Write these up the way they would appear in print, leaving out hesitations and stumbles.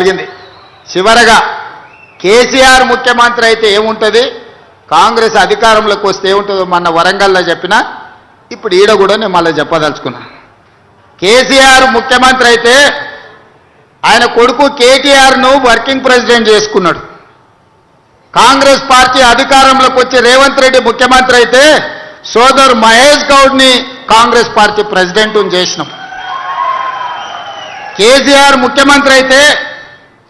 జరిగింది. చివరగా కేసీఆర్ ముఖ్యమంత్రి అయితే ఏముంటుంది, కాంగ్రెస్ అధికారంలోకి వస్తే ఏముంటుందో మొన్న వరంగల్లో చెప్పినా, ఇప్పుడు ఈడ కూడా నేను మళ్ళీ చెప్పదలుచుకున్నా. కేసీఆర్ ముఖ్యమంత్రి అయితే ఆయన కొడుకు కేటీఆర్ను వర్కింగ్ ప్రెసిడెంట్ చేసుకున్నాడు. కాంగ్రెస్ పార్టీ అధికారంలోకి వచ్చి రేవంత్ రెడ్డి ముఖ్యమంత్రి అయితే సోదరు మహేష్ గౌడ్ని కాంగ్రెస్ పార్టీ ప్రెసిడెంట్ చేసినాం. కేసీఆర్ ముఖ్యమంత్రి అయితే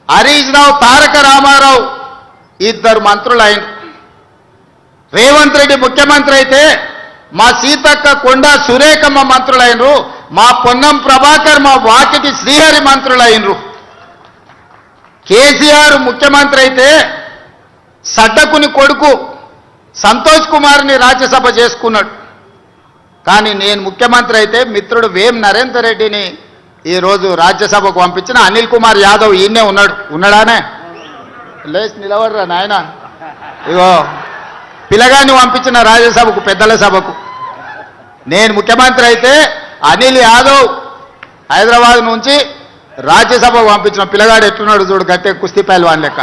హరీష్ రావు, తారక రామారావు ఇద్దరు మంత్రులు అయిన. రేవంత్ రెడ్డి ముఖ్యమంత్రి అయితే మా సీతక్క, కొండ సురేఖమ్మ మంత్రులైనరు, మా పొన్నం ప్రభాకర్, మా వాకిటి శ్రీహరి మంత్రులైనరు. కేసీఆర్ ముఖ్యమంత్రి అయితే సడ్డకుని కొడుకు సంతోష్ కుమార్ని రాజ్యసభ చేసుకున్నాడు. కానీ నేను ముఖ్యమంత్రి అయితే మిత్రుడు వేం నరేందర్ రెడ్డిని ఈరోజు రాజ్యసభకు పంపించిన అనిల్ కుమార్ యాదవ్ ఈయనే ఉన్నాడానే లేచి నిలబడరా నాయన, ఇగో పిల్లగాన్ని పంపించిన రాజ్యసభకు, పెద్దల సభకు. నేను ముఖ్యమంత్రి అయితే అనిల్ యాదవ్ హైదరాబాద్ నుంచి రాజ్యసభకు పంపించిన పిల్లగాడు ఎట్లున్నాడు చూడు, గట్టే కుస్తీ పైల్వాన్ లెక్క.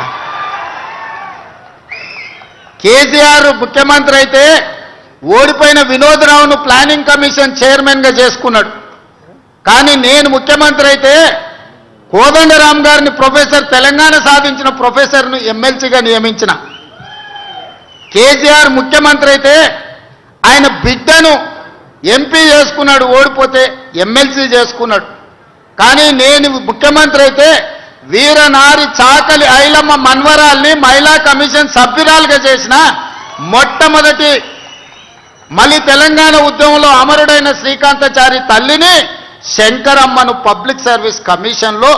కేసీఆర్ ముఖ్యమంత్రి అయితే ఓడిపోయిన వినోద్ రావును ప్లానింగ్ కమిషన్ చైర్మన్గా చేసుకున్నాడు. కానీ నేను ముఖ్యమంత్రి అయితే కోదండరామ్ గారిని ప్రొఫెసర్, తెలంగాణ సాధించిన ప్రొఫెసర్ను ఎమ్మెల్సీగా నియమించిన. కేసీఆర్ ముఖ్యమంత్రి అయితే ఆయన బిడ్డను ఎంపీ చేసుకున్నాడు, ఓడిపోతే ఎమ్మెల్సీ చేసుకున్నాడు. కానీ నేను ముఖ్యమంత్రి అయితే వీరనారి చాకలి ఐలమ్మ మన్వరాల్ని మహిళా కమిషన్ సభ్యురాలుగా చేసిన. మొట్టమొదటి మళ్ళీ తెలంగాణ ఉద్యమంలో అమరుడైన శ్రీకాంతాచారి తల్లిని శంకరమ్మను పబ్లిక్ సర్వీస్ కమిషన్లో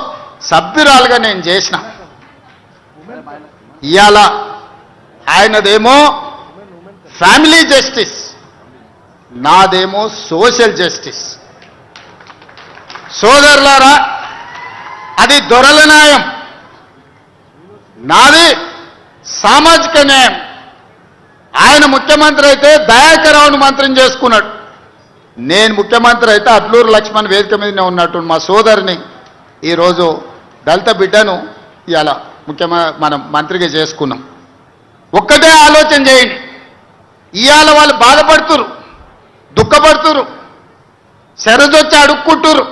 సభ్యురాలుగా నేను చేసిన. ఇవాళ ఆయనదేమో ఫ్యామిలీ జస్టిస్, నాదేమో సోషల్ జస్టిస్. సోదరులారా, అది దొరల న్యాయం, నాది సామాజిక న్యాయం. ఆయన ముఖ్యమంత్రి అయితే దయాకరావును మంత్రిని చేసుకున్నాడు. నేను ముఖ్యమంత్రి అయితే అట్లూరు లక్ష్మణ్ వేదిక మీదనే ఉన్నట్టు మా సోదరిని ఈరోజు దళిత బిడ్డను ఇవాళ మనం మంత్రిగా చేసుకున్నాం. ఒక్కటే ఆలోచన చేయండి, ఇవాళ వాళ్ళు బాధపడుతురు, దుఃఖపడుతురు, శరజొచ్చి అడుక్కుంటురు,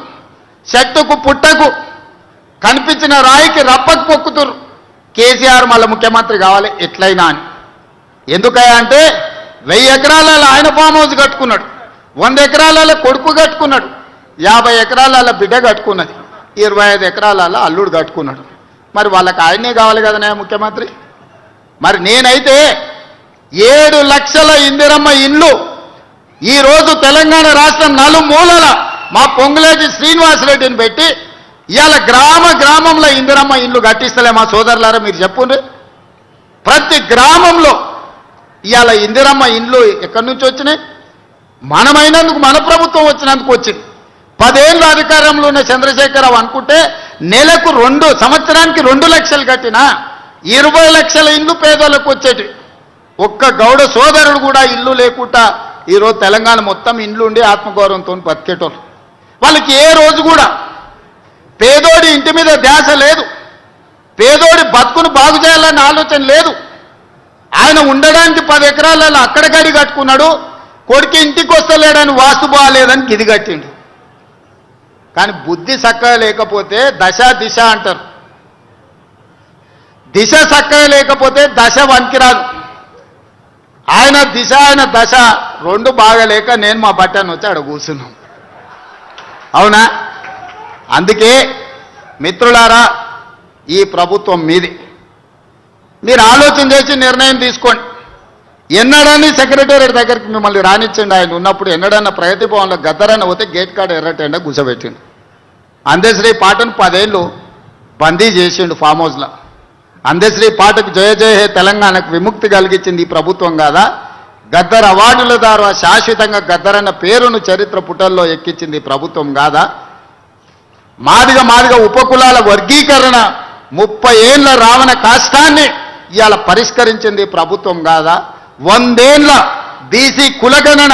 చెట్టుకు పుట్టకు కనిపించిన రాయికి రప్పకు పొక్కుతురు. కేసీఆర్ మళ్ళీ ముఖ్యమంత్రి కావాలి ఎట్లయినా అని. ఎందుకయ్యా అంటే 1000 ఎకరాలలో ఆయన ఫామ్ హౌస్ కట్టుకున్నాడు, 100 ఎకరాలలో కొడుకు కట్టుకున్నాడు, 50 ఎకరాలలో బిడ్డ కట్టుకున్నది, 25 ఎకరాలలో అల్లుడు కట్టుకున్నాడు. మరి వాళ్ళకి ఆయనే కావాలి కదా ముఖ్యమంత్రి. మరి నేనైతే 7 లక్షల ఇందిరమ్మ ఇండ్లు ఈరోజు తెలంగాణ రాష్ట్రం నలుమూలల మా పొంగులేటి శ్రీనివాసరెడ్డిని పెట్టి ఇవాళ గ్రామంలో ఇందిరమ్మ ఇండ్లు కట్టిస్తలే మా సోదరులారా, మీరు చెప్పుండ్రి. ప్రతి గ్రామంలో ఇవాళ ఇందిరమ్మ ఇండ్లు ఎక్కడి నుంచి వచ్చినాయి? మనమైనందుకు, మన ప్రభుత్వం వచ్చినందుకు వచ్చింది. 10 ఏళ్ళు అధికారంలో ఉన్న చంద్రశేఖరరావు అనుకుంటే నెలకు సంవత్సరానికి 2 లక్షలు కట్టినా 20 లక్షల ఇల్లు పేదోళ్ళకు వచ్చేటి. ఒక్క గౌడ సోదరుడు కూడా ఇల్లు లేకుండా ఈరోజు తెలంగాణ మొత్తం ఇండ్లు ఉండి ఆత్మగౌరవంతో బతికేటోళ్ళు. వాళ్ళకి ఏ రోజు కూడా పేదోడి ఇంటి మీద ధ్యాస లేదు, పేదోడి బతుకును బాగు చేయాలన్న ఆలోచన లేదు. ఆయన ఉండడానికి 10 ఎకరాలలో అక్కడ గడి కట్టుకున్నాడు, కొడుకు ఇంటికి వస్తలేడని వాస్తు బాగాలేదని గిది కట్టిండు. కానీ బుద్ధి చక్కగా లేకపోతే దశ దిశ అంటారు, దిశ చక్కగా లేకపోతే దశ వనికిరాదు. ఆయన దిశ, ఆయన దశ 2 బాగలేక నేను మా బట్టను వచ్చి ఆడ కూర్చున్నాం. అవునా? అందుకే మిత్రులారా, ఈ ప్రభుత్వం మీది, మీరు ఆలోచన చేసి నిర్ణయం తీసుకోండి. ఎన్నడని సెక్రటేరియట్ దగ్గరికి మిమ్మల్ని రానిచ్చండి. ఆయన ఉన్నప్పుడు ఎన్నడన్నా ప్రగతి భవన్లో గద్దరన్న పోతే గేట్ కాడ ఎర్రటెండ కూర్చోబెట్టిండు. అందశ్రీ పాటను 10 ఏళ్ళు బందీ చేసిండు ఫామ్ హౌస్లో. అందశ్రీ పాటకు జయ జయ హే తెలంగాణకు విముక్తి కలిగించింది ఈ ప్రభుత్వం కాదా? గద్దర్ అవార్డుల ద్వారా శాశ్వతంగా గద్దరన్న పేరును చరిత్ర పుటల్లో ఎక్కించింది ప్రభుత్వం కాదా? మాదిగ ఉపకులాల వర్గీకరణ 30 ఏళ్ల రావణ కాష్టాన్ని ఇవాళ పరిష్కరించింది ప్రభుత్వం కాదా? 100 ఏళ్ల బీసీ కులగణన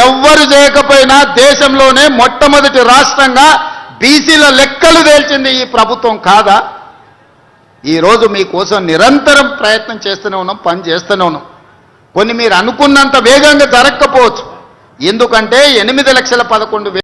ఎవ్వరు చేయకపోయినా దేశంలోనే మొట్టమొదటి రాష్ట్రంగా బీసీల లెక్కలు తేల్చింది ఈ ప్రభుత్వం కాదా? ఈరోజు మీకోసం నిరంతరం ప్రయత్నం చేస్తూనే ఉన్నాం, పని చేస్తూనే ఉన్నాం. కొన్ని మీరు అనుకున్నంత వేగంగా జరగకపోవచ్చు. ఎందుకంటే 8,11,000